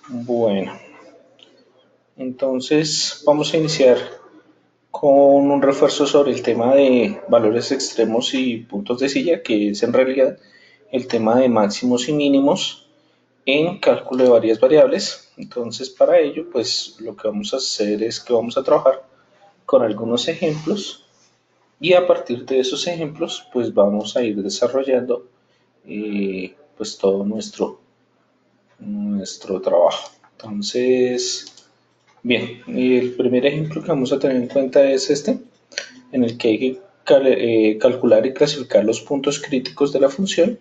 Bueno, entonces vamos a iniciar con un refuerzo sobre el tema de valores extremos y puntos de silla, que es en realidad el tema de máximos y mínimos en cálculo de varias variables. Entonces, para ello, pues lo que vamos a hacer es que vamos a trabajar con algunos ejemplos y a partir de esos ejemplos, pues vamos a ir desarrollando pues todo nuestro trabajo. Entonces, bien, el primer ejemplo que vamos a tener en cuenta es este, en el que hay que calcular y clasificar los puntos críticos de la función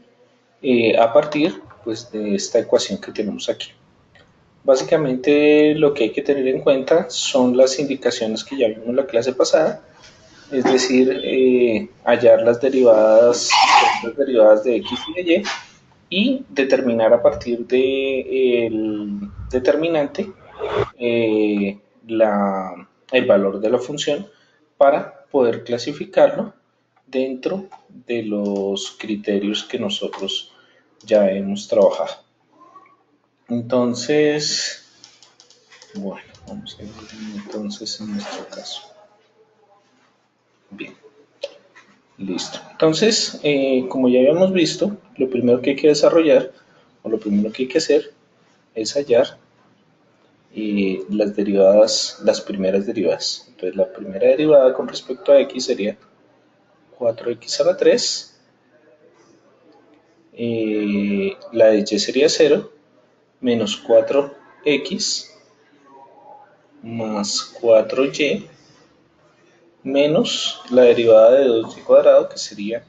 a partir pues, de esta ecuación que tenemos aquí. Básicamente lo que hay que tener en cuenta son las indicaciones que ya vimos en la clase pasada, es decir, hallar las derivadas de x y de y determinar a partir del determinante el valor de la función para poder clasificarlo dentro de los criterios que nosotros ya hemos trabajado. Entonces, bueno, vamos a ver entonces en nuestro caso. Bien, listo. Entonces, como ya habíamos visto, lo primero que hay que desarrollar o lo primero que hay que hacer es hallar las derivadas, las primeras derivadas. Entonces la primera derivada con respecto a x sería 4x a la 3, la de y sería 0, menos 4x más 4y menos la derivada de 2y cuadrado que sería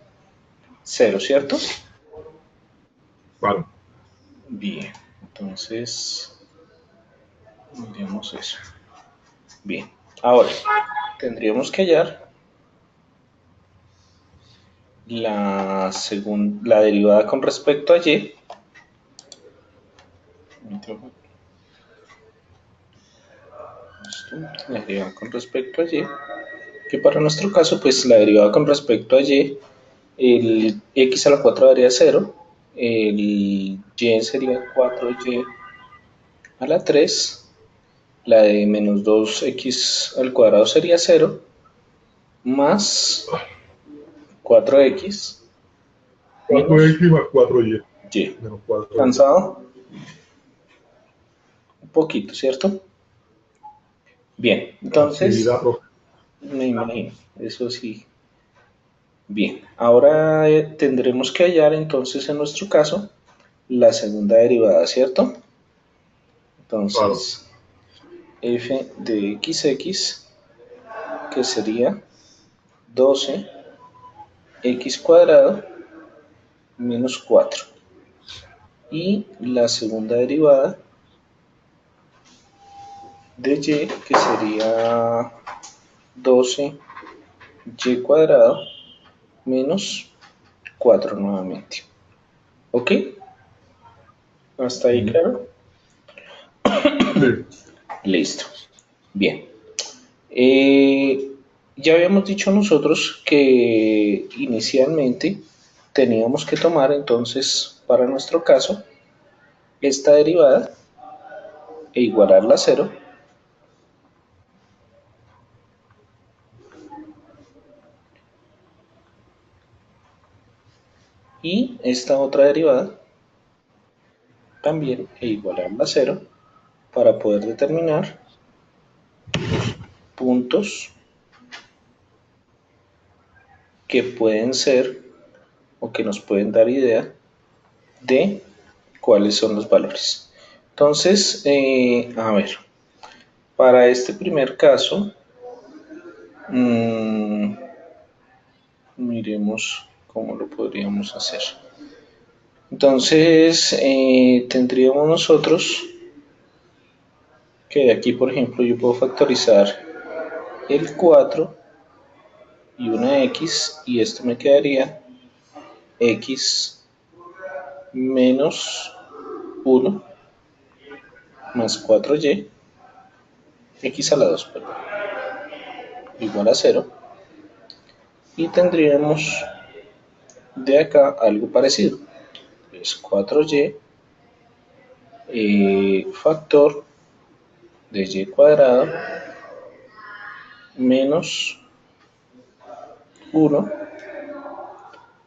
0, ¿cierto? Claro. Bien, entonces miremos eso. Bien, ahora tendríamos que hallar la derivada con respecto a y. La derivada con respecto a y, que para nuestro caso, pues la derivada con respecto a y, el x a la 4 daría 0, el y sería 4y a la 3, la de menos 2x al cuadrado sería 0, más 4x menos 4x más 4y y. menos 4y. ¿Cansado? Un poquito, ¿cierto? Bien, Facilidad, entonces, profe. me imagino, eso sí. Bien, ahora tendremos que hallar entonces en nuestro caso la segunda derivada, ¿cierto? Claro. Entonces, f de x, que sería 12x cuadrado menos 4. Y la segunda derivada de y, que sería 12y cuadrado menos 4 nuevamente. ¿Ok? ¿Hasta ahí Ujú. claro? Sí. Listo. Bien. Eh, ya habíamos dicho nosotros que inicialmente teníamos que tomar entonces para nuestro caso esta derivada e igualarla a cero y esta otra derivada también e igualarla a cero para poder determinar puntos que pueden ser o que nos pueden dar idea de cuáles son los valores. Entonces, a ver, para este primer caso, mmm, miremos cómo lo podríamos hacer. Entonces, tendríamos nosotros que de aquí, por ejemplo, yo puedo factorizar el 4 y una x y esto me quedaría x menos 1 más 4y, x a la 2, perdón, igual a 0. Y tendríamos de acá algo parecido. Es 4y factor de y cuadrado menos 1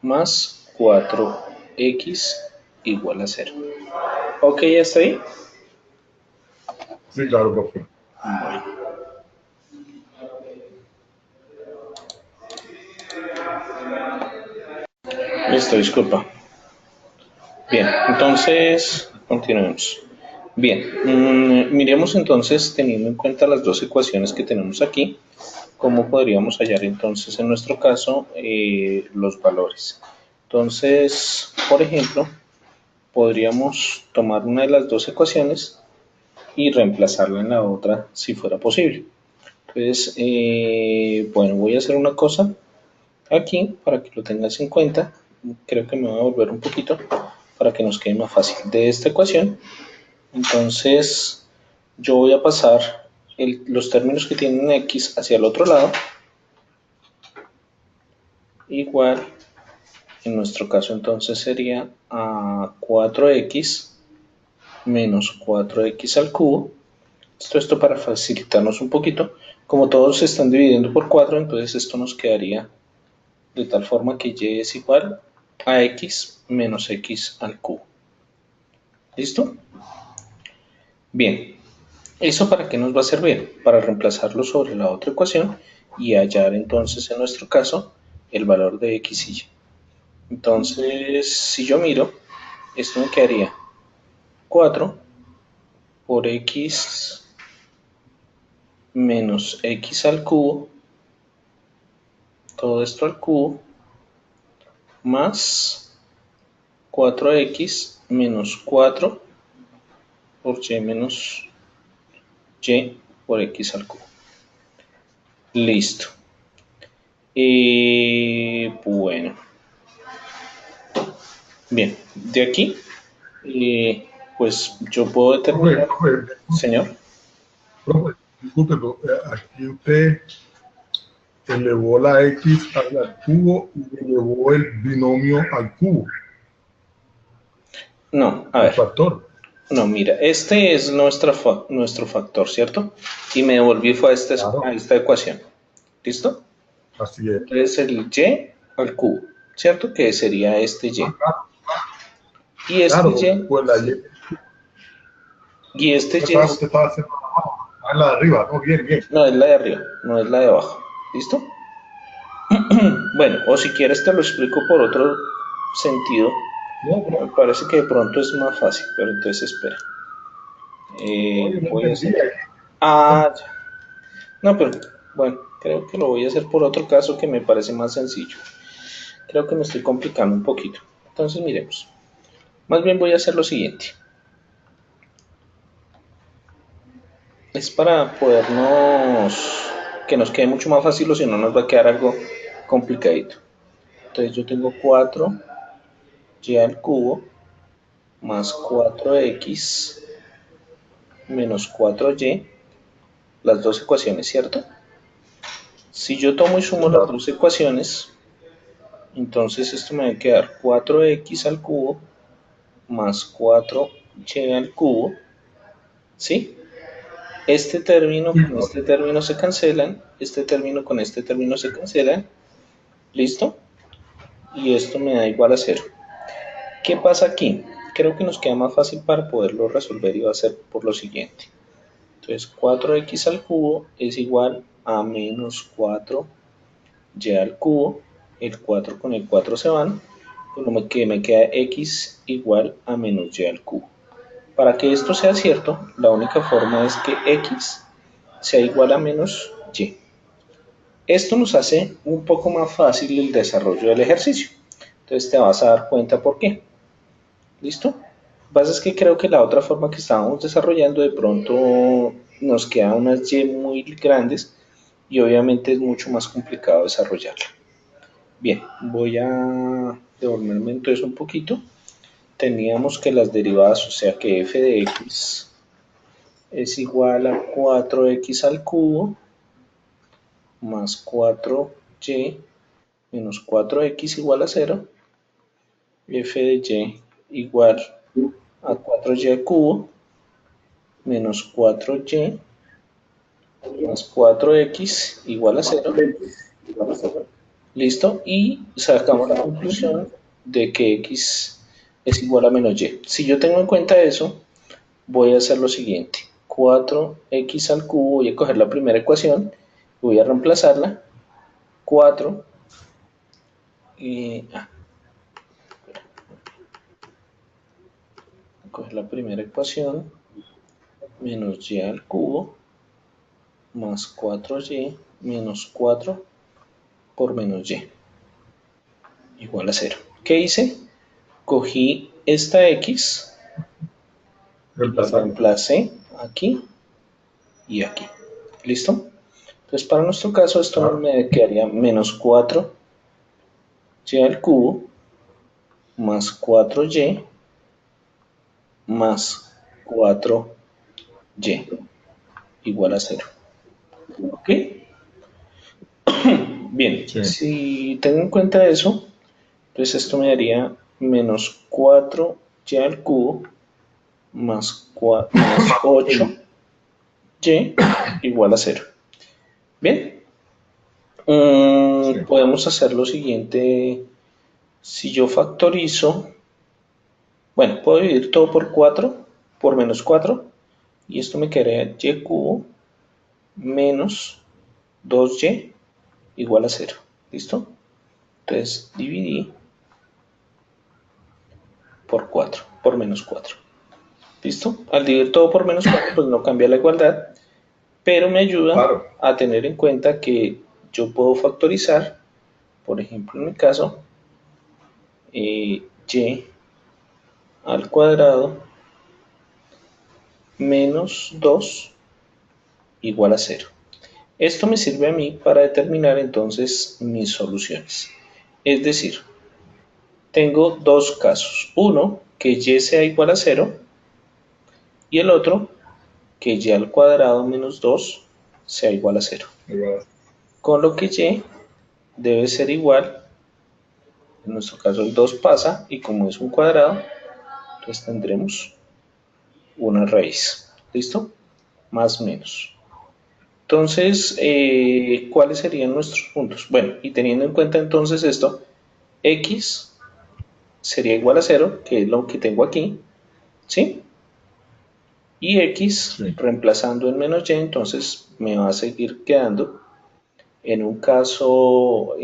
más 4x igual a 0. ¿Ok, ya está ahí? Sí, claro, profe. Bueno. Listo, disculpa. Bien, entonces continuemos. Bien, miremos entonces, teniendo en cuenta las dos ecuaciones que tenemos aquí, cómo podríamos hallar entonces en nuestro caso los valores. Entonces, por ejemplo, podríamos tomar una de las dos ecuaciones y reemplazarla en la otra si fuera posible. Entonces, bueno, voy a hacer una cosa aquí para que lo tengas en cuenta. Creo que me voy a volver un poquito para que nos quede más fácil. De esta ecuación, entonces yo voy a pasar los términos que tienen x hacia el otro lado, igual en nuestro caso entonces sería a 4x menos 4x al cubo. Esto para facilitarnos un poquito. Como todos se están dividiendo por 4, entonces esto nos quedaría de tal forma que y es igual a x menos x al cubo. ¿Listo? Bien, ¿eso para qué nos va a servir? Para reemplazarlo sobre la otra ecuación y hallar entonces en nuestro caso el valor de x y y. Entonces, si yo miro, esto me quedaría 4 por x menos x al cubo, todo esto al cubo, más 4x menos 4 por y menos y por x al cubo. Listo. Bueno, bien, de aquí, pues yo puedo determinar, señor. Profe, disculpe, aquí usted elevó la x al cubo y elevó el binomio al cubo, No, a el ver, factor. no, mira, este es nuestro factor, ¿cierto? Y me devolví fue a Claro, esta ecuación, ¿listo? así es. Entonces el y al cubo, ¿cierto? Que sería este Ah, y. claro, Y este claro, y, pues la y, y este y usted estaba haciendo la de arriba, ¿no? Bien, bien. no es la de arriba, no es la de abajo, ¿listo? Bueno, o si quieres te lo explico por otro sentido. No, Me profe, parece que de pronto es más fácil, pero entonces espera. no, yo no Voy a hacer. entendí. Ah, ya. No, pero bueno, creo que lo voy a hacer por otro caso que me parece más sencillo. Creo que me estoy complicando un poquito. Entonces miremos. Más bien voy a hacer lo siguiente. Es para podernos, que nos quede mucho más fácil o si no nos va a quedar algo complicadito. Entonces yo tengo 4y al cubo más 4x menos 4y, las dos ecuaciones, ¿cierto? Si yo tomo y Sí, sumo las claro. dos ecuaciones, entonces esto me va a quedar 4x al cubo más 4y al cubo, ¿sí? Este término Sí, con claro. este término se cancelan, este término con este término se cancelan, ¿listo? Y esto me da igual a 0. ¿Qué pasa aquí? Creo que nos queda más fácil para poderlo resolver y va a ser por lo siguiente. Entonces 4x al cubo es igual a menos 4y al cubo, el 4 con el 4 se van, por lo que me queda x igual a menos y al cubo. Para que esto sea cierto, la única forma es que x sea igual a menos y. Esto nos hace un poco más fácil el desarrollo del ejercicio. Entonces te vas a dar cuenta por qué. ¿Listo? Lo que pasa es que creo que la otra forma que estábamos desarrollando de pronto nos quedan unas y muy grandes y obviamente es mucho más complicado desarrollarla. Bien, voy a devolverme entonces un poquito. Teníamos que las derivadas, o sea que f de x es igual a 4x al cubo más 4y menos 4x igual a 0, f de y igual a 4y al cubo menos 4y más 4x igual a 0. Listo, y sacamos la conclusión de que x es igual a menos y. Si yo tengo en cuenta eso, voy a hacer lo siguiente. 4x al cubo, voy a coger la primera ecuación, voy a reemplazarla. 4 voy a coger la primera ecuación, menos y al cubo, más 4y menos 4 por menos y, igual a 0. ¿Qué hice? Cogí esta x y la reemplacé aquí y aquí. ¿Listo? Entonces para nuestro caso esto me quedaría menos 4y al cubo más 4y más 4y igual a 0. ¿Ok? Bien, Sí. si tengo en cuenta eso, entonces esto me daría menos 4y al cubo más 8y igual a 0. Bien, Sí. podemos hacer lo siguiente. Si yo factorizo, bueno, puedo dividir todo por 4, por menos 4, y esto me quedaría y cubo menos 2y igual a 0. ¿Listo? Entonces dividí por 4, por menos 4. ¿Listo? Al dividir todo por menos 4, pues no cambia la igualdad, pero me ayuda a tener en cuenta que yo puedo factorizar, por ejemplo, en mi caso, y al cuadrado menos 2 igual a 0. Esto me sirve a mí para determinar entonces mis soluciones. Es decir, tengo dos casos. Uno, que y sea igual a 0, y el otro, que y al cuadrado menos 2 sea igual a 0. Con lo que y debe ser igual, en nuestro caso el 2 pasa, y como es un cuadrado, entonces tendremos una raíz. ¿Listo? Más menos. Entonces, ¿cuáles serían nuestros puntos? Bueno, y teniendo en cuenta entonces esto, x sería igual a 0, que es lo que tengo aquí, ¿sí? Y x, reemplazando en menos y, entonces me va a seguir quedando, en un caso,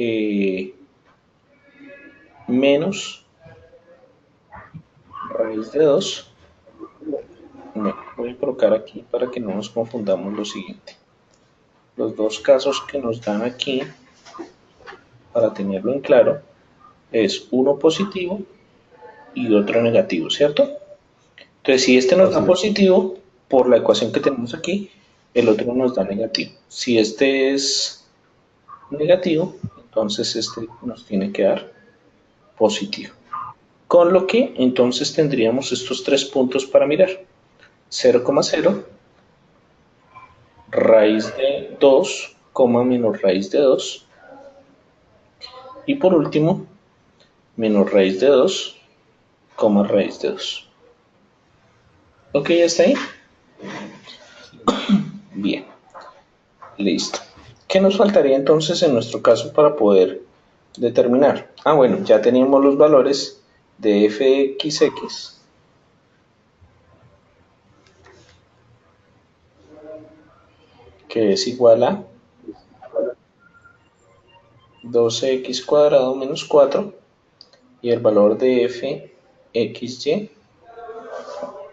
menos raíz de 2. Voy a colocar aquí para que no nos confundamos lo siguiente. Los dos casos que nos dan aquí, para tenerlo en claro, es uno positivo y otro negativo, ¿cierto? Entonces, si este nos da positivo, por la ecuación que tenemos aquí, el otro nos da negativo. Si este es negativo, entonces este nos tiene que dar positivo. Con lo que entonces tendríamos estos tres puntos para mirar. 0,0, raíz de 2, menos raíz de 2. Y por último, menos raíz de 2, raíz de 2. ¿Ok? ¿Ya está ahí? Bien, listo. ¿Qué nos faltaría entonces en nuestro caso para poder determinar? Bueno, ya teníamos los valores de fxx, que es igual a 12x cuadrado menos 4, y el valor de fxy,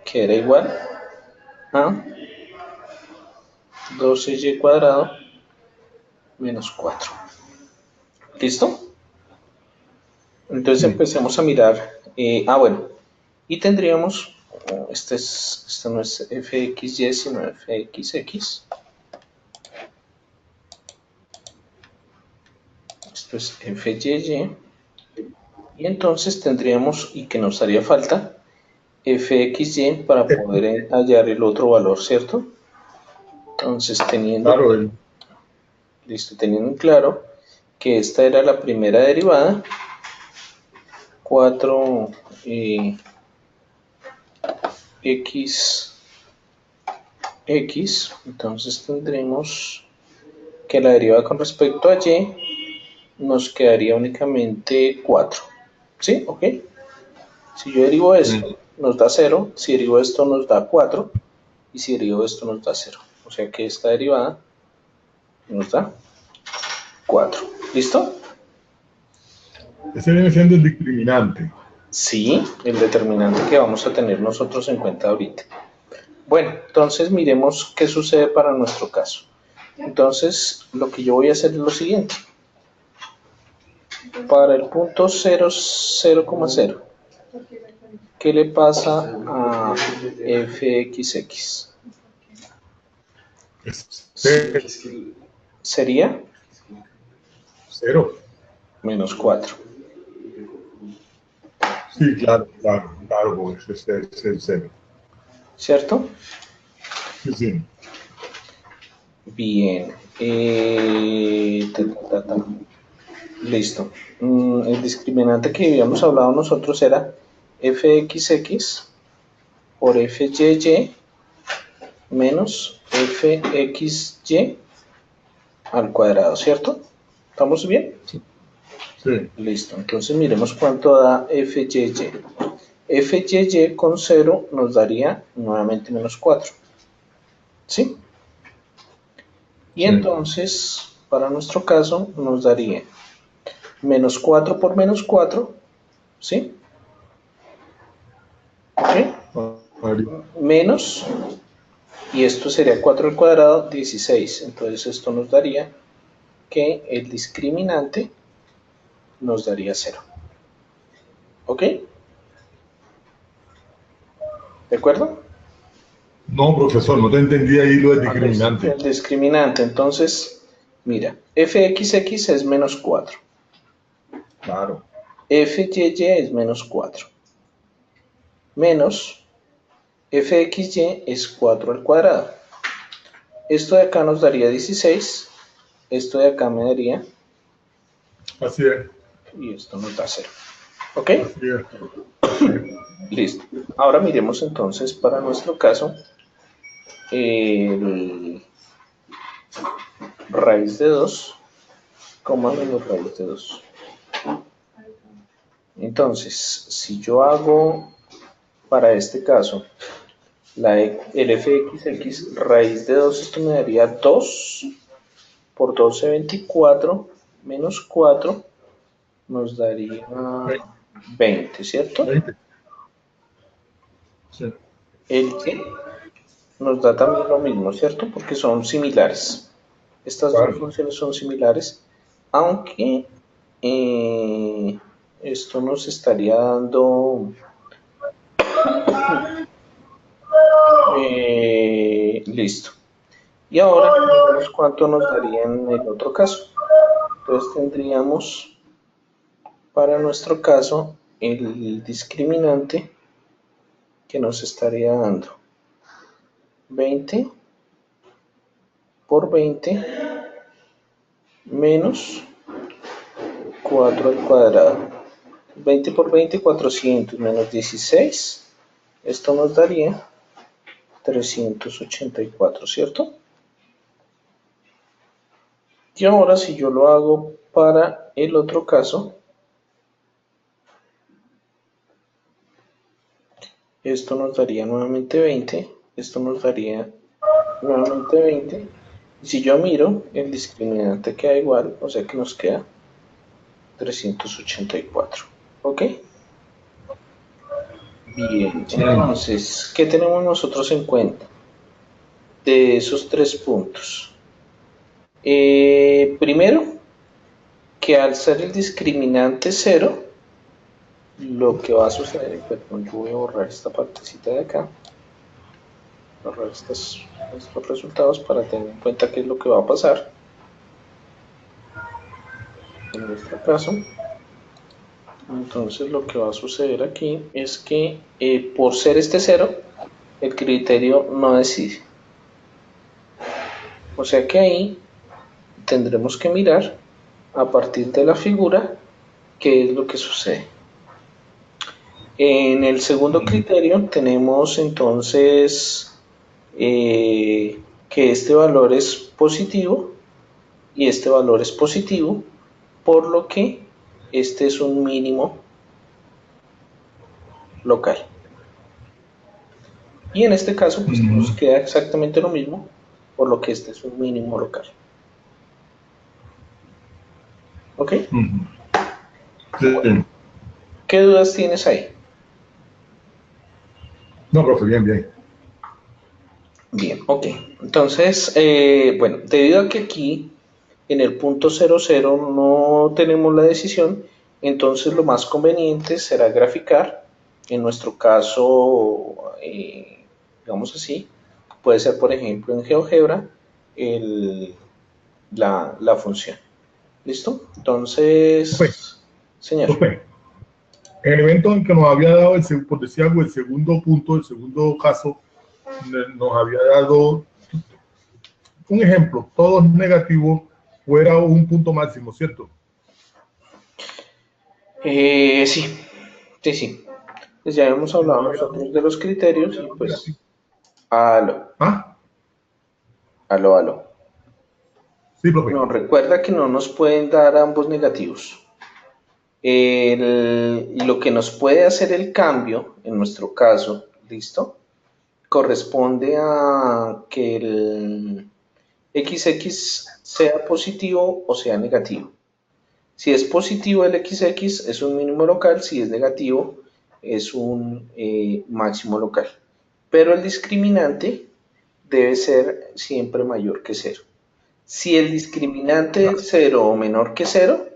que era igual a 12y cuadrado menos 4. ¿Listo? Entonces empecemos a mirar. Bueno, y tendríamos, esto no es fxy, sino fxx. Esto es fyi. Y entonces tendríamos, y que nos haría falta, fxy para poder hallar el otro valor, ¿cierto? Entonces, teniendo en claro que esta era la primera derivada, 4 x, entonces tendremos que la derivada con respecto a y nos quedaría únicamente 4. ¿Sí? ¿Ok? Si yo derivo esto, nos da 0. Si derivo esto, nos da 4. Y si derivo esto, nos da 0. O sea que esta derivada nos da 4. ¿Listo? Ese viene siendo el discriminante. Sí, el determinante que vamos a tener nosotros en cuenta ahorita. Bueno, entonces miremos qué sucede para nuestro caso. Entonces, lo que yo voy a hacer es lo siguiente. Para el punto 0, 0,0, ¿qué le pasa a fxx? Sería 0. menos 4. Sí, claro, porque ese es el 0. ¿Cierto? Sí. Bien. Listo. El discriminante que habíamos hablado nosotros era fxx por fyy menos fxy al cuadrado, ¿cierto? ¿Estamos bien? Sí. Listo. Entonces miremos cuánto da fyy. Fyy con 0 nos daría nuevamente menos 4. ¿Sí? Y entonces, para nuestro caso, nos daría menos 4 por menos 4, ¿sí? ¿Ok? Menos, y esto sería 4 al cuadrado, 16. Entonces esto nos daría que el discriminante nos daría 0. ¿Ok? ¿De acuerdo? No, profesor, no te entendí ahí lo del discriminante. El discriminante, entonces, mira, fxx es menos 4. Claro. Fyy es menos 4. Menos fxy es 4 al cuadrado. Esto de acá nos daría 16. Esto de acá me daría. Así es. Y esto nos da 0. ¿Ok? Así es. Listo. Ahora miremos entonces para nuestro caso el raíz de 2, menos raíz de 2. Entonces, si yo hago para este caso el fxx raíz de 2, esto me daría 2 por 12, 24 menos 4 nos daría 20, ¿cierto? 20. Sí. El que nos da también lo mismo, ¿cierto? Porque son similares. Estas dos funciones son similares, aunque esto nos estaría dando listo. Y ahora veremos cuánto nos daría en el otro caso. Entonces tendríamos para nuestro caso el discriminante que nos estaría dando 20 por 20 menos 4 al cuadrado. 20 por 20, 400 menos 16. Esto nos daría 384, ¿cierto? Y ahora si yo lo hago para el otro caso, esto nos daría nuevamente 20, esto nos daría nuevamente 20. Y si yo miro, el discriminante queda igual, o sea que nos queda 384. ¿Ok? Bien, entonces, ¿qué tenemos nosotros en cuenta de esos 3 puntos? Primero, que al ser el discriminante 0, lo que va a suceder, perdón, yo voy a borrar esta partecita de acá, borrar estos resultados para tener en cuenta qué es lo que va a pasar en nuestro caso. Entonces lo que va a suceder aquí es que por ser este 0, el criterio no decide. O sea que ahí tendremos que mirar a partir de la figura qué es lo que sucede. En el segundo criterio tenemos entonces que este valor es positivo y este valor es positivo, por lo que este es un mínimo local. Y en este caso pues nos queda exactamente lo mismo, por lo que este es un mínimo local. ¿Ok? Bueno, Sí. ¿qué dudas tienes ahí? No, profe, bien, bien. Bien, ok. Entonces, bueno, debido a que aquí en el punto 00 no tenemos la decisión, entonces lo más conveniente será graficar. En nuestro caso, digamos así, puede ser por ejemplo en GeoGebra el, la función. ¿Listo? Profe, Entonces, señor. profe, en el evento en que nos había dado, por decir algo, el segundo punto, el segundo caso, nos había dado un ejemplo, todos negativos, fuera un punto máximo, ¿cierto? Sí, sí, sí. Pues ya hemos Y nos hablado había dado, nosotros de los nos criterios había y dado negativo. pues, aló, ¿Ah? aló, aló. Sí, profe. No, recuerda que no nos pueden dar ambos negativos. Lo que nos puede hacer el cambio, en nuestro caso, ¿listo? Corresponde a que el XX sea positivo o sea negativo. Si es positivo el XX es un mínimo local, si es negativo es un máximo local. Pero el discriminante debe ser siempre mayor que cero. Si el discriminante es cero o menor que cero,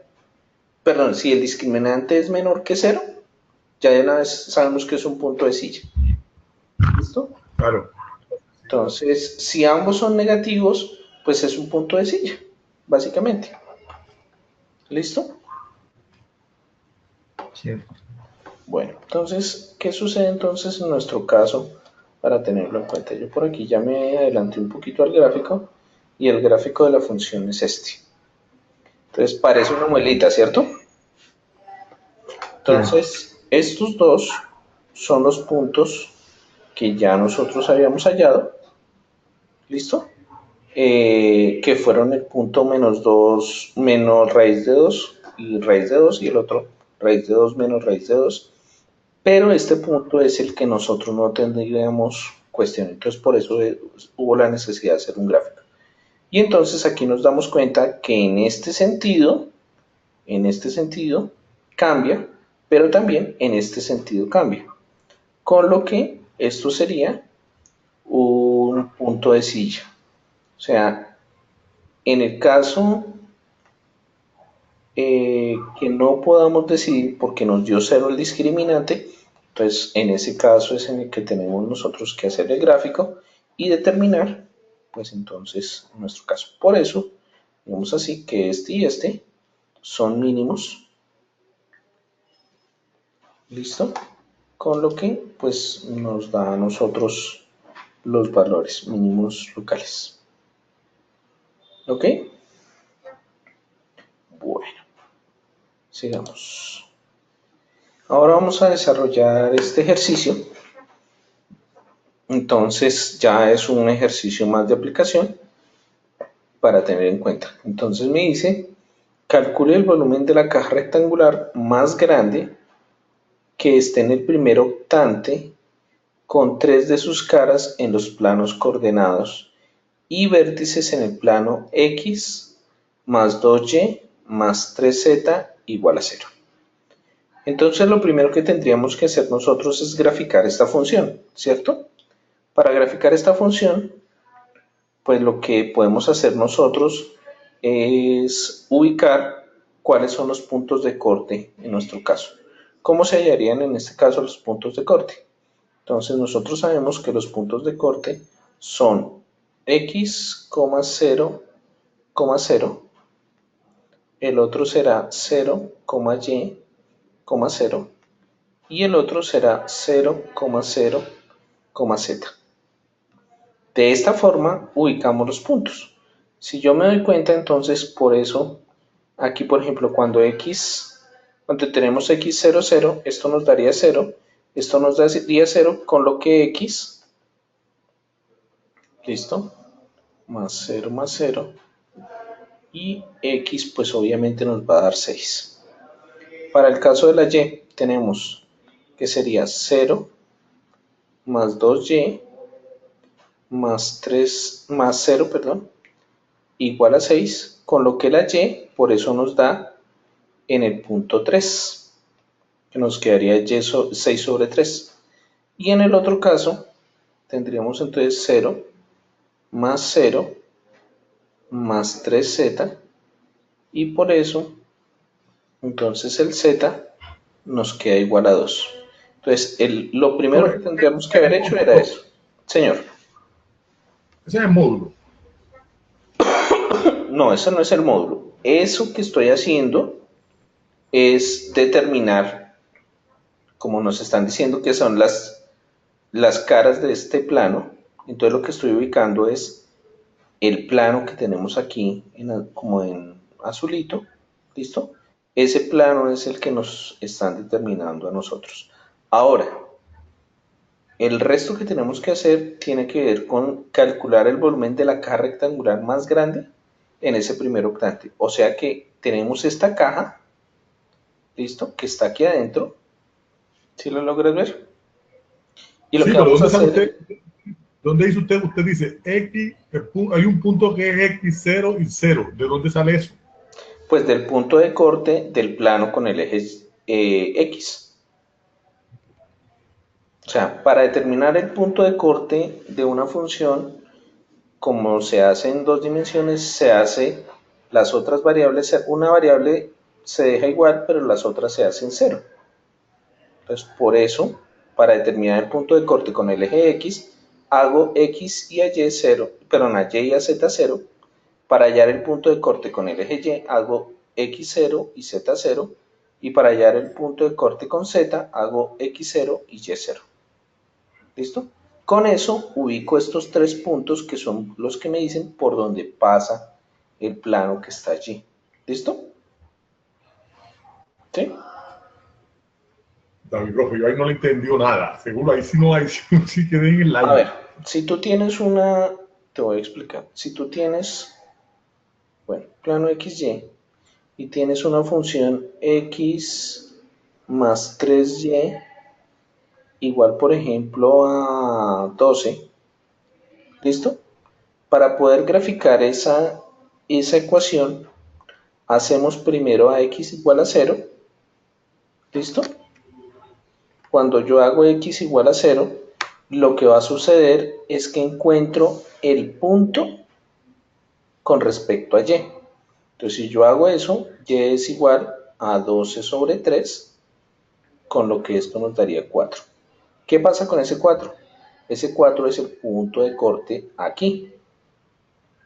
perdón, si el discriminante es menor que cero, ya de una vez sabemos que es un punto de silla. ¿Listo? Claro. Entonces, si ambos son negativos, pues es un punto de silla, básicamente. ¿Listo? Cierto. Bueno, entonces, ¿qué sucede entonces en nuestro caso para tenerlo en cuenta? Yo por aquí ya me adelanté un poquito al gráfico y el gráfico de la función es este. Entonces parece una muelita, ¿cierto? Sí. Entonces, estos dos son los puntos que ya nosotros habíamos hallado, ¿listo? Que fueron el punto menos 2 menos raíz de 2 y raíz de 2 y el otro raíz de 2 menos raíz de 2. Pero este punto es el que nosotros no tendríamos cuestión. Entonces por eso hubo la necesidad de hacer un gráfico. Y entonces aquí nos damos cuenta que en este sentido cambia, pero también en este sentido cambia. Con lo que esto sería un punto de silla. O sea, en el caso que no podamos decidir porque nos dio cero el discriminante, entonces en ese caso es en el que tenemos nosotros que hacer el gráfico y determinar, pues entonces en nuestro caso. Por eso, digamos así que este y este son mínimos, ¿listo? Con lo que pues nos da a nosotros los valores mínimos locales. ¿Ok? Bueno, sigamos. Ahora vamos a desarrollar este ejercicio. Entonces ya es un ejercicio más de aplicación para tener en cuenta. Entonces me dice, calcule el volumen de la caja rectangular más grande que esté en el primer octante con tres de sus caras en los planos coordenados y vértices en el plano X más 2Y más 3Z igual a 0. Entonces lo primero que tendríamos que hacer nosotros es graficar esta función, ¿cierto? Para graficar esta función, pues lo que podemos hacer nosotros es ubicar cuáles son los puntos de corte en nuestro caso. ¿Cómo se hallarían en este caso los puntos de corte? Entonces nosotros sabemos que los puntos de corte son x, 0, 0, el otro será 0, y, 0 y el otro será 0, 0, z. De esta forma ubicamos los puntos. Si yo me doy cuenta, entonces por eso aquí por ejemplo cuando tenemos x00, esto nos daría 0 Esto nos daría 0, con lo que x, listo, más 0, y x pues obviamente nos va a dar 6. Para el caso de la y tenemos que sería 0 más 2y más 3 más 0, perdón, igual a 6, con lo que la y por eso nos da en el punto 3, que nos quedaría y 6 sobre 3. Y en el otro caso tendríamos entonces 0 más 0 más 3z, y por eso entonces el z nos queda igual a 2. Entonces lo primero que tendríamos que haber hecho era eso. Señor. Ese es el módulo. No, eso no es el módulo. Eso que estoy haciendo es determinar, como nos están diciendo que son las caras de este plano. Entonces lo que estoy ubicando es el plano que tenemos aquí como en azulito. ¿Listo? Ese plano es el que nos están determinando a nosotros. Ahora, el resto que tenemos que hacer tiene que ver con calcular el volumen de la caja rectangular más grande en ese primer octante. O sea que tenemos esta caja, ¿listo? Que está aquí adentro. ¿Sí lo logras ver? Y lo Sí, que pero vamos a ¿dónde sale hacer, usted? ¿Dónde dice usted? Usted dice X, hay un punto que es X0 y 0. ¿De dónde sale eso? pues del punto de corte del plano con el eje X. O sea, para determinar el punto de corte de una función, como se hace en dos dimensiones, se hace las otras variables, una variable se deja igual, pero las otras se hacen cero. Entonces, por eso, para determinar el punto de corte con el eje X, hago X y a Y 0, perdón, a Y y a Z 0. Para hallar el punto de corte con el eje Y, hago X0 y Z0. Y para hallar el punto de corte con Z, hago X0 y Y0. ¿Listo? Con eso ubico estos tres puntos que son los que me dicen por dónde pasa el plano que está allí. ¿Listo? ¿Sí? David Rojo, yo ahí no le entendió nada. Seguro ahí sí no hay, sí quedé en el A ver, aire. si tú tienes una, te voy a explicar. Si tú tienes, bueno, plano XY y tienes una función X más 3Y igual, por ejemplo, a 12, ¿listo? Para poder graficar esa ecuación, hacemos primero a X igual a 0, ¿listo? Cuando yo hago X igual a 0, lo que va a suceder es que encuentro el punto con respecto a Y. Entonces, si yo hago eso, Y es igual a 12 sobre 3, con lo que esto nos daría 4. ¿Qué pasa con ese 4? Ese 4 es el punto de corte aquí.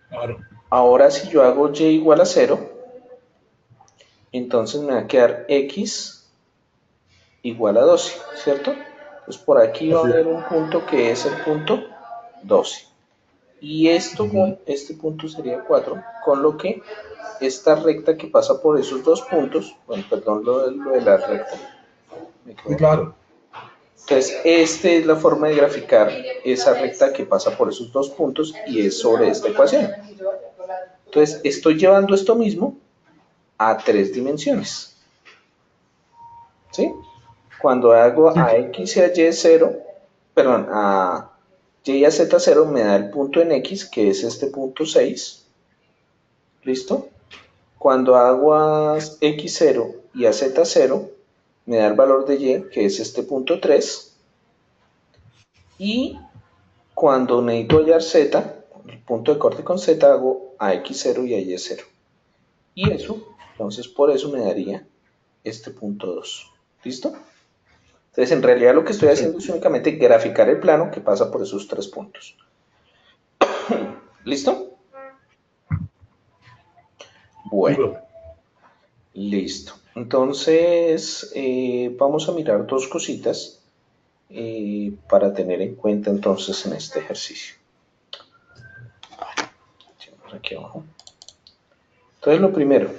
Claro. Ahora, si yo hago Y igual a 0, entonces me va a quedar X igual a 12, ¿cierto? Entonces, por aquí va a Así es. haber un punto que es el punto 12. Y esto, este punto sería 4, con lo que esta recta que pasa por esos dos puntos, bueno, perdón, lo de la recta, me Sí, quedo aquí. claro. Entonces, esta es la forma de graficar esa recta que pasa por esos dos puntos y es sobre esta ecuación. Entonces, estoy llevando esto mismo a tres dimensiones, ¿sí? Cuando hago Sí, a X y a Y 0, perdón, a Y y a Z 0 me da el punto en X, que es este punto 6, ¿listo? Cuando hago a X0 y a Z0, me da el valor de Y, que es este punto 3. Y cuando necesito hallar Z, el punto de corte con Z, hago a X0 y a Y0. Y eso, entonces por eso me daría este punto 2. ¿Listo? Entonces en realidad lo que estoy haciendo perfecto. es únicamente graficar el plano que pasa por esos tres puntos. ¿Listo? Sí, Bueno, profe. listo. Entonces vamos a mirar dos cositas para tener en cuenta entonces en este ejercicio. Aquí abajo. Entonces lo primero,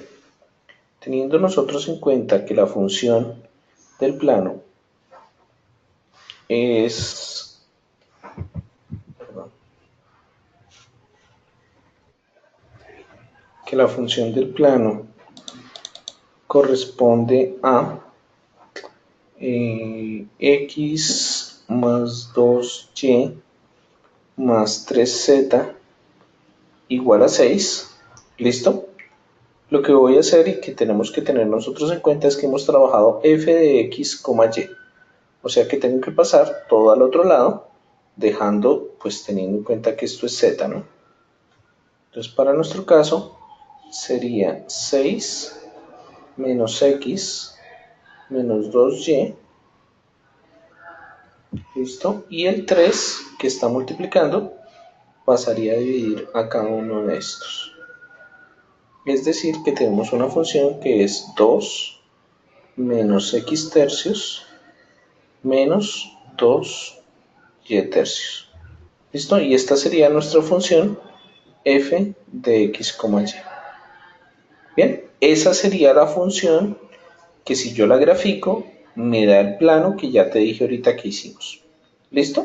teniendo nosotros en cuenta que la función del plano es, perdón, que la función del plano corresponde a x más 2y más 3z igual a 6. ¿Listo? Lo que voy a hacer y que tenemos que tener nosotros en cuenta es que hemos trabajado f de x, y. O sea que tengo que pasar todo al otro lado, dejando, pues teniendo en cuenta que esto es z, ¿no? Entonces para nuestro caso sería 6 menos x menos 2y, ¿listo? Y el 3 que está multiplicando pasaría a dividir a cada uno de estos. Es decir, que tenemos una función que es 2 menos x tercios menos 2y tercios. ¿Listo? Y esta sería nuestra función f de x, y. Bien, esa sería la función que si yo la grafico me da el plano que ya te dije ahorita que hicimos. ¿Listo?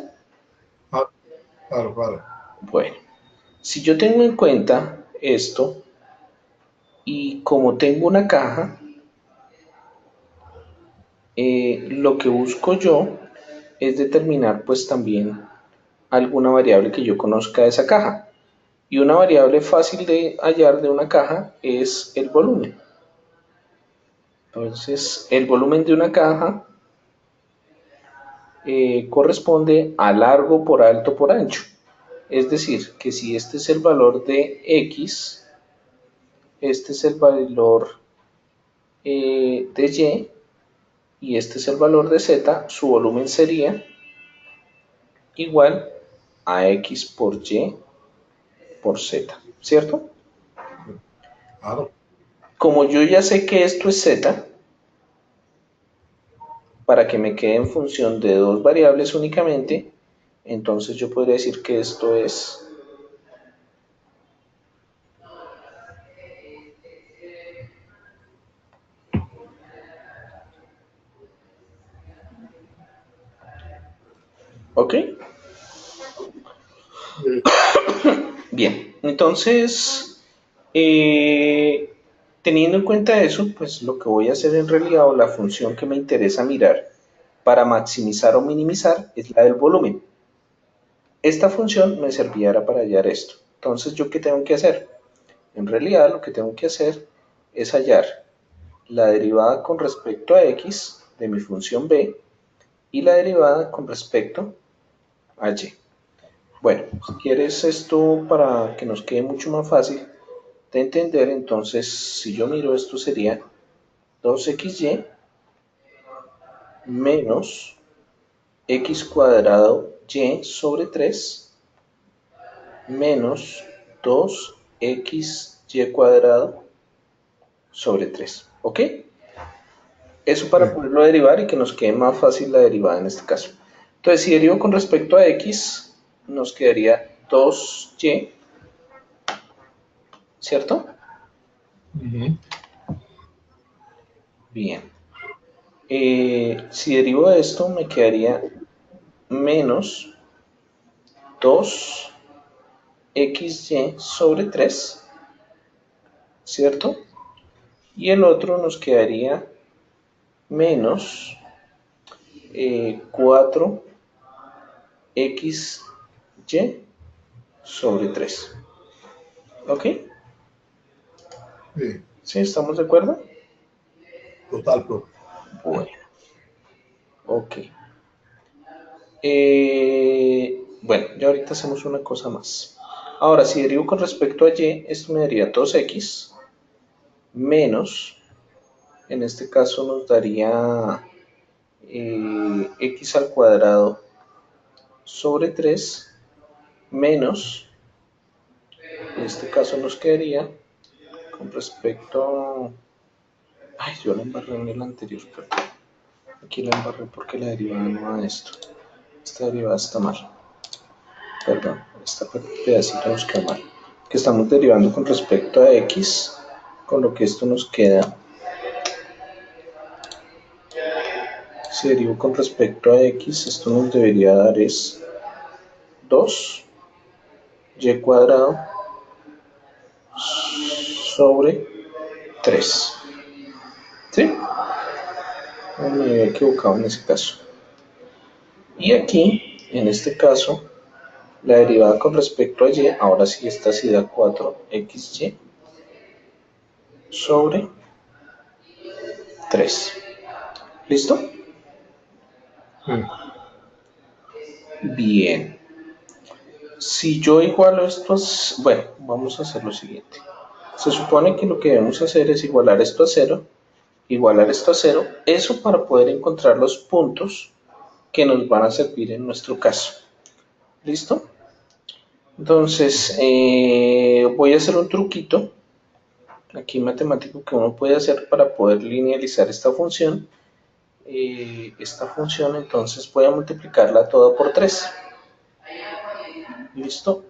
Ah, claro, claro. Bueno, si yo tengo en cuenta esto y como tengo una caja, lo que busco yo es determinar pues también alguna variable que yo conozca de esa caja. Y una variable fácil de hallar de una caja es el volumen. Entonces, el volumen de una caja corresponde a largo por alto por ancho. Es decir, que si este es el valor de X, este es el valor de Y este es el valor de Z, su volumen sería igual a X por Y por Z, ¿cierto? Claro. Como yo ya sé que esto es Z, para que me quede en función de dos variables únicamente, entonces yo podría decir que esto es ¿ok? Bien, entonces, teniendo en cuenta eso, pues lo que voy a hacer en realidad o la función que me interesa mirar para maximizar o minimizar es la del volumen. Esta función me servirá para hallar esto. Entonces, ¿yo qué tengo que hacer? En realidad lo que tengo que hacer es hallar la derivada con respecto a x de mi función b y la derivada con respecto a y. Bueno, si quieres esto para que nos quede mucho más fácil de entender, entonces si yo miro esto sería 2xy menos x cuadrado y sobre 3 menos 2xy cuadrado sobre 3. ¿Ok? Eso Sí. para poderlo derivar y que nos quede más fácil la derivada en este caso. Entonces, si derivo con respecto a x, nos quedaría 2y, ¿cierto? Ujú. Bien. Si derivo de esto, me quedaría menos 2xy sobre 3, ¿cierto? Y el otro nos quedaría menos 4xy sobre 3. ¿Ok? Sí, ¿Sí? ¿Estamos de acuerdo? total, profe. Bueno, ok. Bueno, ya ahorita hacemos una cosa más. Ahora, si derivo con respecto a y, esto me daría 2x menos, en este caso nos daría x al cuadrado sobre 3 menos, en este caso nos quedaría con respecto, ay, yo la embarré en el anterior, perdón. Aquí la embarré porque la derivada no da esto. Esta derivada está mal. Perdón, este pedacito nos queda mal. Que estamos derivando con respecto a x, con lo que esto nos queda Si derivo con respecto a x, esto nos debería dar es 2y cuadrado sobre 3. ¿Sí? No me había equivocado en ese caso. Y aquí, en este caso, la derivada con respecto a y, ahora sí esta sí da 4xy sobre 3. ¿Listo? Sí. Bien. Si yo igualo esto, bueno, vamos a hacer lo siguiente. Se supone que lo que debemos hacer es igualar esto a 0, igualar esto a 0, eso para poder encontrar los puntos que nos van a servir en nuestro caso. ¿Listo? Entonces, voy a hacer un truquito aquí matemático que uno puede hacer para poder linealizar esta función. Entonces voy a multiplicarla toda por 3. ¿Listo?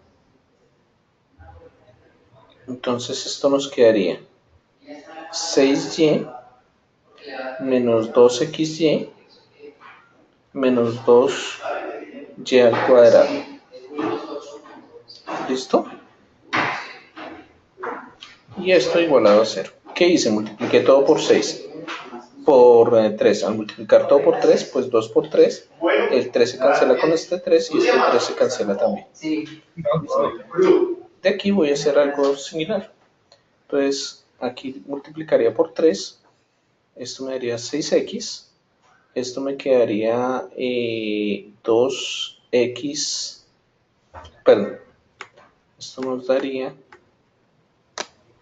Entonces esto nos quedaría 6y menos 2xy menos 2y al cuadrado. ¿Listo? Y esto igualado a 0. ¿Qué hice? Multipliqué todo por 6. Por 3. Al multiplicar todo por 3, pues 2 por 3. El 3 se cancela con este 3 y este 3 se cancela también. ¿Listo? De aquí voy a hacer algo similar. Entonces, aquí multiplicaría por 3. Esto me daría 6x. Esto me quedaría 2x. Perdón. Esto nos daría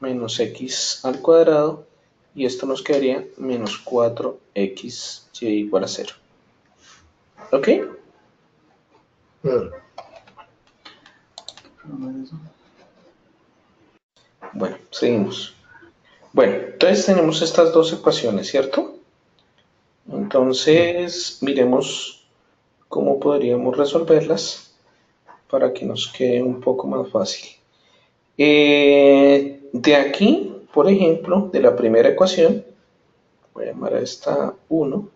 menos x al cuadrado. Y esto nos quedaría menos 4xy igual a 0. ¿Ok? Bueno, seguimos. Bueno, entonces tenemos estas dos ecuaciones, ¿cierto? Entonces, miremos cómo podríamos resolverlas para que nos quede un poco más fácil. De aquí, por ejemplo, de la primera ecuación, voy a llamar a esta 1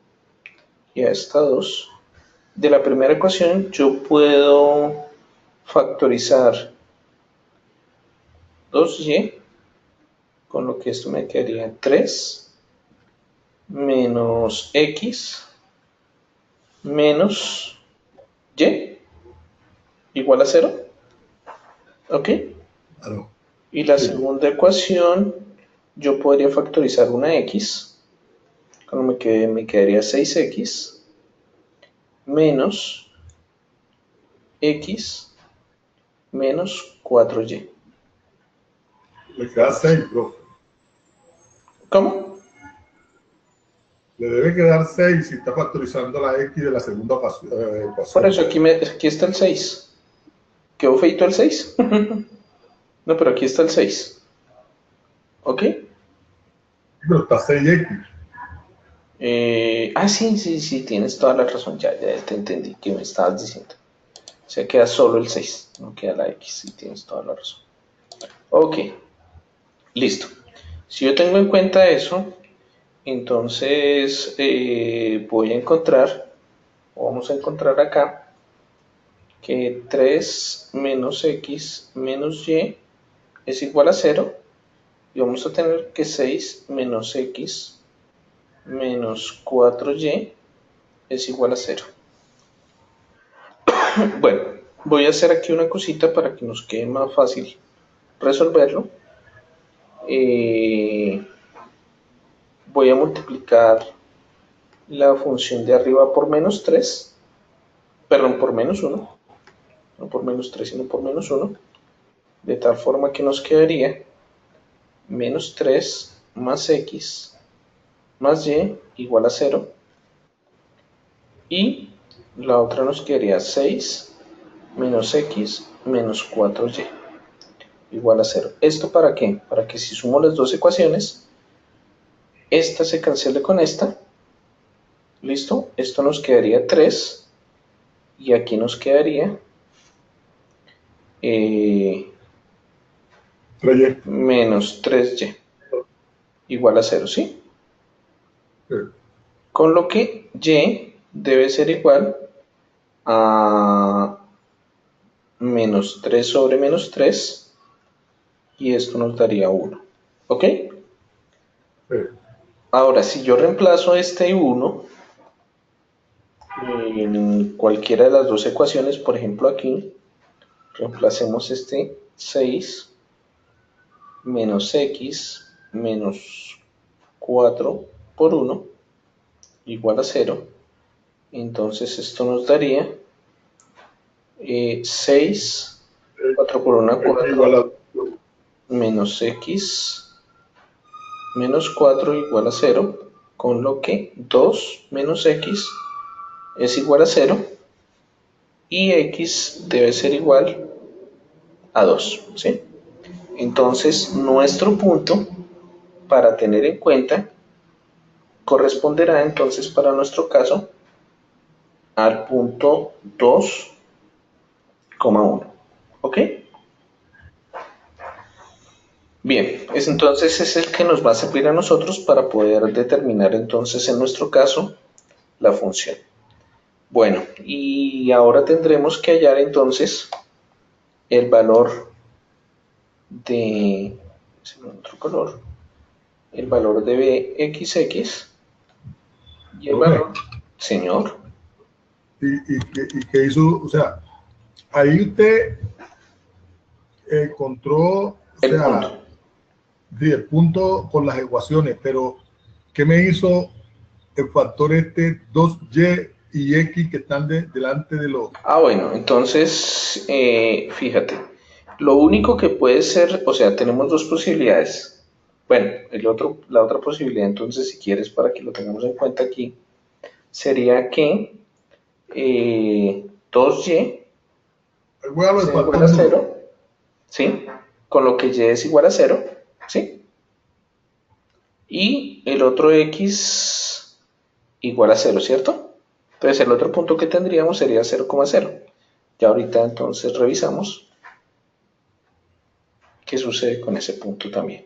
y a esta 2. De la primera ecuación yo puedo factorizar 2y, con lo que esto me quedaría 3 menos x menos y igual a 0. ¿Ok? Claro. Y la Sí. segunda ecuación, yo podría factorizar una x, con lo que me quedaría 6x menos x menos 4y. Le queda 6, profe. ¿Cómo? Le debe quedar 6 si está factorizando la x de la segunda Por ecuación. eso aquí está el 6. ¿Quedó feito el 6? No, pero aquí está el 6. ¿Ok? Pero está 6x. Sí, tienes toda la razón. Ya te entendí que me estabas diciendo. O sea, queda solo el 6, no queda la x. Sí, tienes toda la razón. Ok, listo. Si yo tengo en cuenta eso, entonces voy a encontrar, o vamos a encontrar acá, que 3 menos x menos y es igual a 0. Y vamos a tener que 6 menos x menos 4y es igual a 0. Bueno, voy a hacer aquí una cosita para que nos quede más fácil resolverlo. Voy a multiplicar la función de arriba por menos 3, perdón, por menos 1, no por menos 3, sino por menos 1, de tal forma que nos quedaría menos 3 más x más y igual a 0, y la otra nos quedaría 6 menos x menos 4y igual a 0. ¿Esto para qué? Para que si sumo las dos ecuaciones, esta se cancele con esta. ¿Listo? Esto nos quedaría 3 y aquí nos quedaría 3y. menos 3y igual a 0, ¿sí? Sí. Con lo que y debe ser igual a menos 3 sobre menos 3 y esto nos daría 1. ¿Ok? Ahora, si yo reemplazo este 1 en cualquiera de las dos ecuaciones, por ejemplo aquí, reemplacemos este 6 menos x menos 4 por 1 igual a 0. Entonces esto nos daría 6, 4 por 1, Igual 4, a menos x menos 4 igual a 0, con lo que 2 menos x es igual a 0 y x debe ser igual a 2, ¿sí? Entonces nuestro punto para tener en cuenta corresponderá entonces para nuestro caso al punto 2,1. ¿Ok? Bien, entonces es el que nos va a servir a nosotros para poder determinar entonces en nuestro caso la función. Bueno, y ahora tendremos que hallar entonces el valor de otro color, el valor de bxx y el Tome. valor, señor, Y que hizo, o sea, ahí usted encontró, o el sea, punto. sí, el punto con las ecuaciones, pero ¿qué me hizo el factor este 2y y x que están delante de los... Ah, bueno, entonces, fíjate, lo único que puede ser, o sea, tenemos dos posibilidades. Bueno, la otra posibilidad, entonces, si quieres, para que lo tengamos en cuenta aquí, sería que 2y Voy a lo del sea igual a factor nulo. cero, ¿sí? Con lo que y es igual a cero, ¿sí? Y el otro x igual a cero, ¿cierto? Entonces el otro punto que tendríamos sería 0,0. Ya ahorita entonces revisamos qué sucede con ese punto también.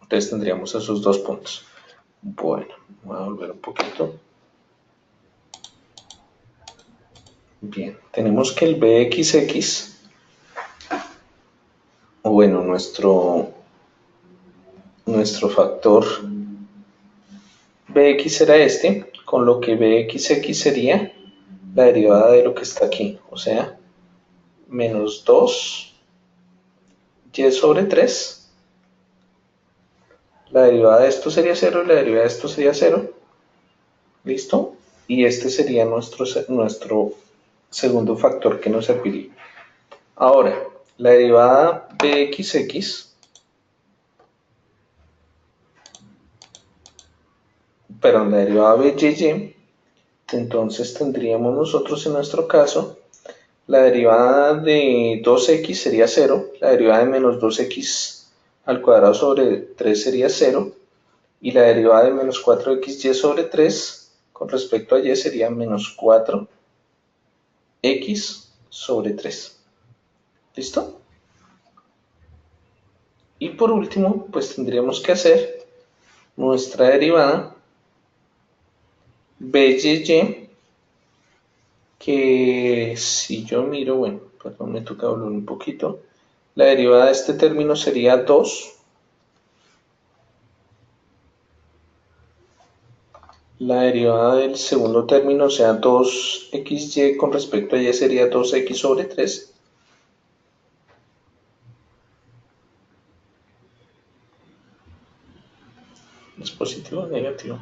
Entonces tendríamos esos dos puntos. Bueno, voy a volver un poquito. Bien, tenemos que el bxx, o bueno, nuestro factor bx será este, con lo que bxx sería la derivada de lo que está aquí, o sea, menos 2 y sobre 3. La derivada de esto sería 0 y la derivada de esto sería 0. ¿Listo? Y este sería nuestro segundo factor que nos serviría. Ahora, la derivada de xx, perdón, la derivada de y, entonces tendríamos nosotros en nuestro caso, la derivada de 2x sería 0, la derivada de menos 2x al cuadrado sobre 3 sería 0, y la derivada de menos 4xy sobre 3 con respecto a y sería menos 4x sobre 3. ¿Listo? Y por último, pues tendríamos que hacer nuestra derivada by, que si yo miro, bueno, perdón, me toca volver un poquito. La derivada de este término sería 2. La derivada del segundo término, o sea, 2xy con respecto a y sería 2x sobre 3. ¿Es positivo o negativo?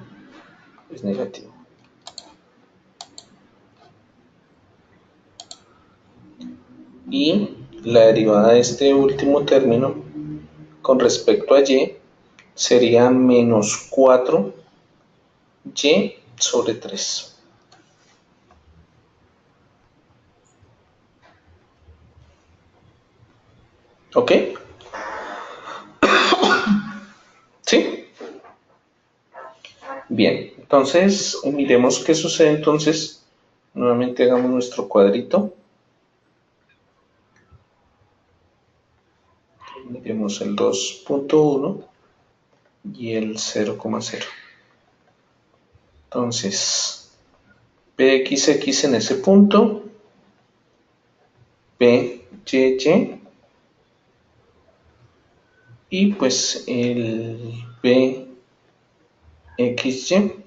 Es negativo. Y la derivada de este último término con respecto a y sería menos 4y sobre 3. ¿Ok? ¿Sí? Bien, entonces miremos qué sucede entonces. Nuevamente hagamos nuestro cuadrito. Miremos el 2,1 y el 0,0. Entonces, P de XX en ese punto, P, Y, y pues el B, XY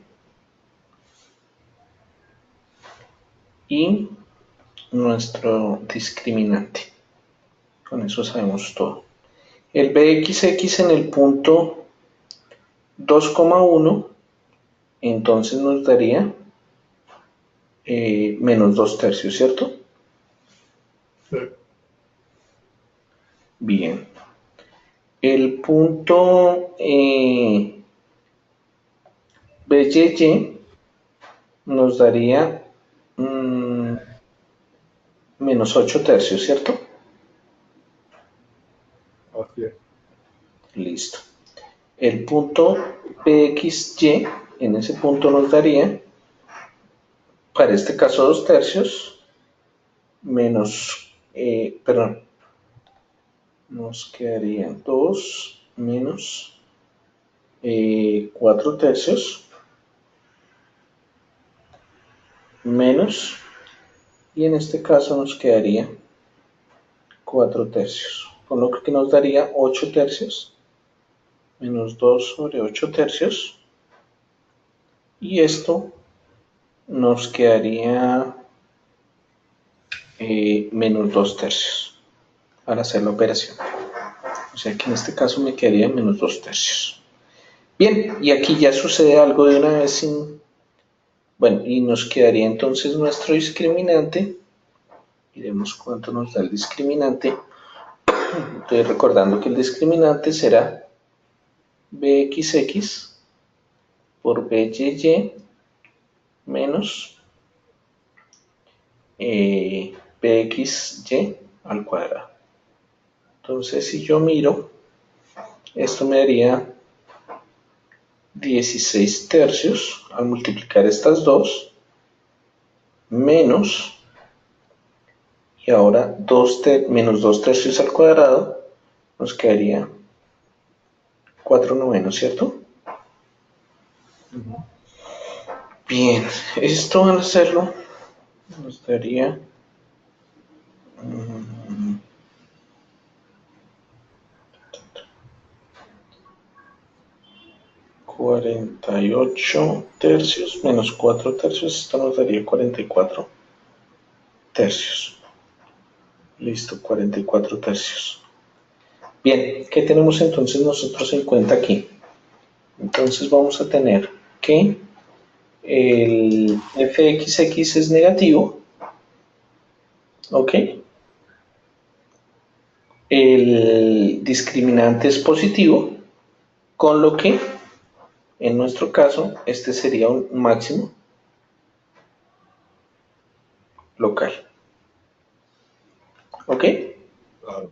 y nuestro discriminante. Con eso sabemos todo. El BXX en el punto 2,1, entonces nos daría menos 2 tercios, ¿cierto? Sí. Bien. El punto BYY nos daría menos 8 tercios, ¿cierto? Así es. Listo. El punto PXY en ese punto nos daría, para este caso, 2 tercios menos, perdón, nos quedarían 2 menos 4 tercios menos, y en este caso nos quedaría 4 tercios, con lo que nos daría 8 tercios menos 2 sobre 8 tercios, y esto nos quedaría menos 2 tercios para hacer la operación. O sea que en este caso me quedaría menos 2 tercios. Bien, y aquí ya sucede algo de una vez sin... Bueno, y nos quedaría entonces nuestro discriminante. Miremos cuánto nos da el discriminante. Estoy recordando que el discriminante será BXX por BYY menos BXY al cuadrado. Entonces, si yo miro, esto me daría 16 tercios al multiplicar estas dos, menos, y ahora menos 2 tercios al cuadrado, nos quedaría 4 novenos, ¿cierto? Bien, esto al hacerlo nos daría 48 tercios menos 4 tercios, esto nos daría 44 tercios. Listo, 44 tercios. Bien, ¿qué tenemos entonces nosotros en cuenta aquí? Entonces vamos a tener que el fxx es negativo, ¿ok? El discriminante es positivo, con lo que en nuestro caso este sería un máximo local, ¿ok? Claro,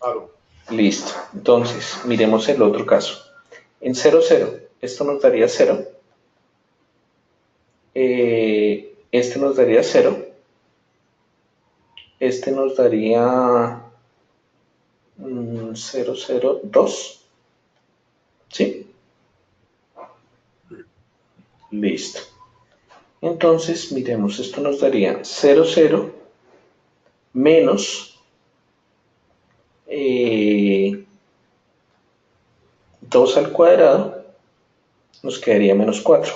claro. Listo, entonces miremos el otro caso. En 0, 0, esto nos daría 0, este nos daría 0, este nos daría 0, 0, 2, ¿sí? Listo. Entonces, miremos, esto nos daría 0, 0 menos 2 al cuadrado, nos quedaría menos 4.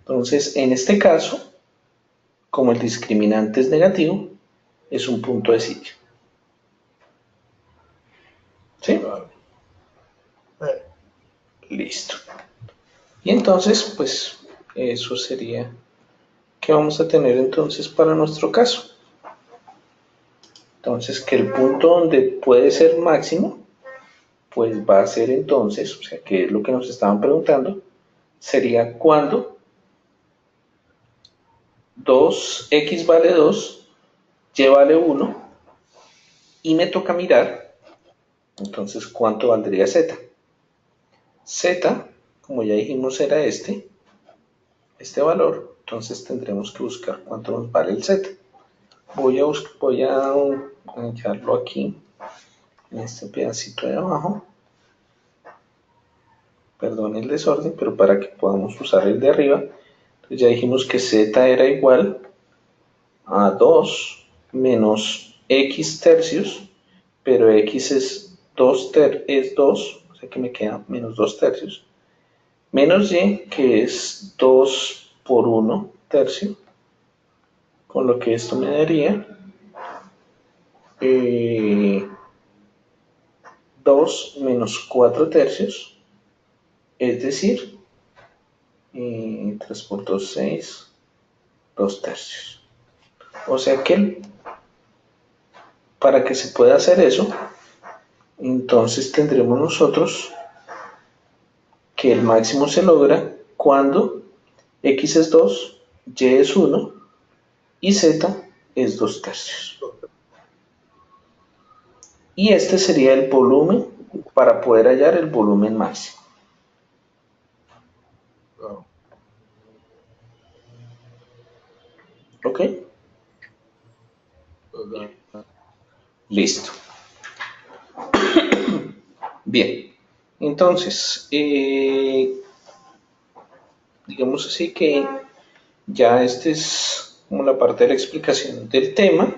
Entonces, en este caso, como el discriminante es negativo, es un punto de sitio. ¿Sí? Claro. Listo. Y entonces, pues, eso sería que vamos a tener entonces para nuestro caso. Entonces, que el punto donde puede ser máximo, pues va a ser entonces, o sea, que es lo que nos estaban preguntando, sería cuando 2x vale 2, y vale 1, y me toca mirar, entonces, cuánto valdría z. Z, como ya dijimos, era este valor, entonces tendremos que buscar cuánto nos vale el z. Voy a hallarlo aquí, en este pedacito de abajo. perdón el desorden, pero para que podamos usar el de arriba. Entonces ya dijimos que z era igual a 2 menos x tercios, pero x es 2, o sea que me queda menos 2 tercios, menos y, que es 2 por 1 tercio, con lo que esto me daría 2 menos 4 tercios, es decir, 3 por 2, 6, 2 tercios. O sea que para que se pueda hacer eso, entonces tendremos nosotros que el máximo se logra cuando x es 2, y es 1 y z es 2 tercios. Y este sería el volumen para poder hallar el volumen máximo. ¿Ok? Listo. Bien. Entonces, digamos así que ya esta es como la parte de la explicación del tema.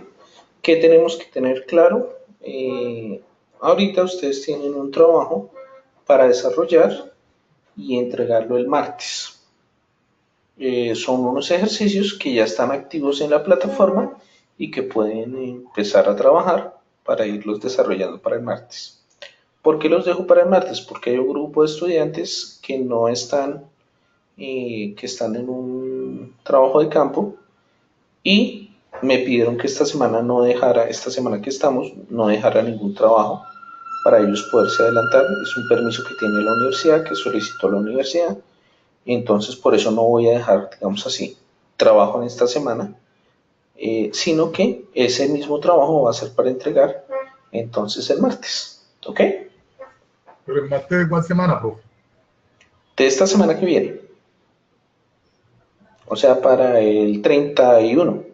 ¿Qué tenemos que tener claro? Ahorita ustedes tienen un trabajo para desarrollar y entregarlo el martes. Son unos ejercicios que ya están activos en la plataforma y que pueden empezar a trabajar para irlos desarrollando para el martes. ¿Por qué los dejo para el martes? Porque hay un grupo de estudiantes que no están, que están en un trabajo de campo y me pidieron que esta semana no dejara, esta semana que estamos, no dejara ningún trabajo para ellos poderse adelantar. Es un permiso que tiene la universidad, que solicitó la universidad. Entonces, por eso no voy a dejar, digamos así, trabajo en esta semana, sino que ese mismo trabajo va a ser para entregar entonces el martes. ¿Ok? Pero el martes de cuál semana, profe. De esta semana que viene. O sea, para el 31.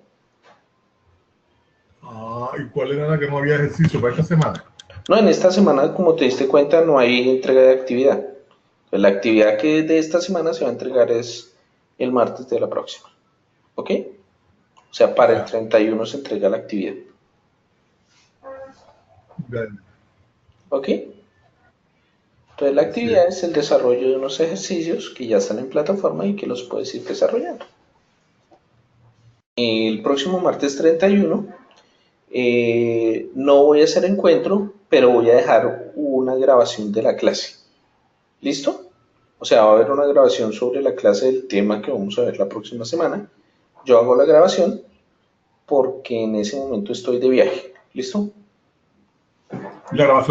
Ah, ¿y cuál era la que no había ejercicio para esta semana? No, en esta semana, como te diste cuenta, no hay entrega de actividad. Pues la actividad que de esta semana se va a entregar es el martes de la próxima. ¿Ok? O sea, para el Ya, 31 se entrega la actividad. ya, ¿Ok? Entonces la así actividad es. es el desarrollo de unos ejercicios que ya están en plataforma y que los puedes ir desarrollando. El próximo martes 31 no voy a hacer encuentro, pero voy a dejar una grabación de la clase. ¿Listo? O sea, va a haber una grabación sobre la clase del tema que vamos a ver la próxima semana. Yo hago la grabación porque en ese momento estoy de viaje. ¿Listo? Y la grabación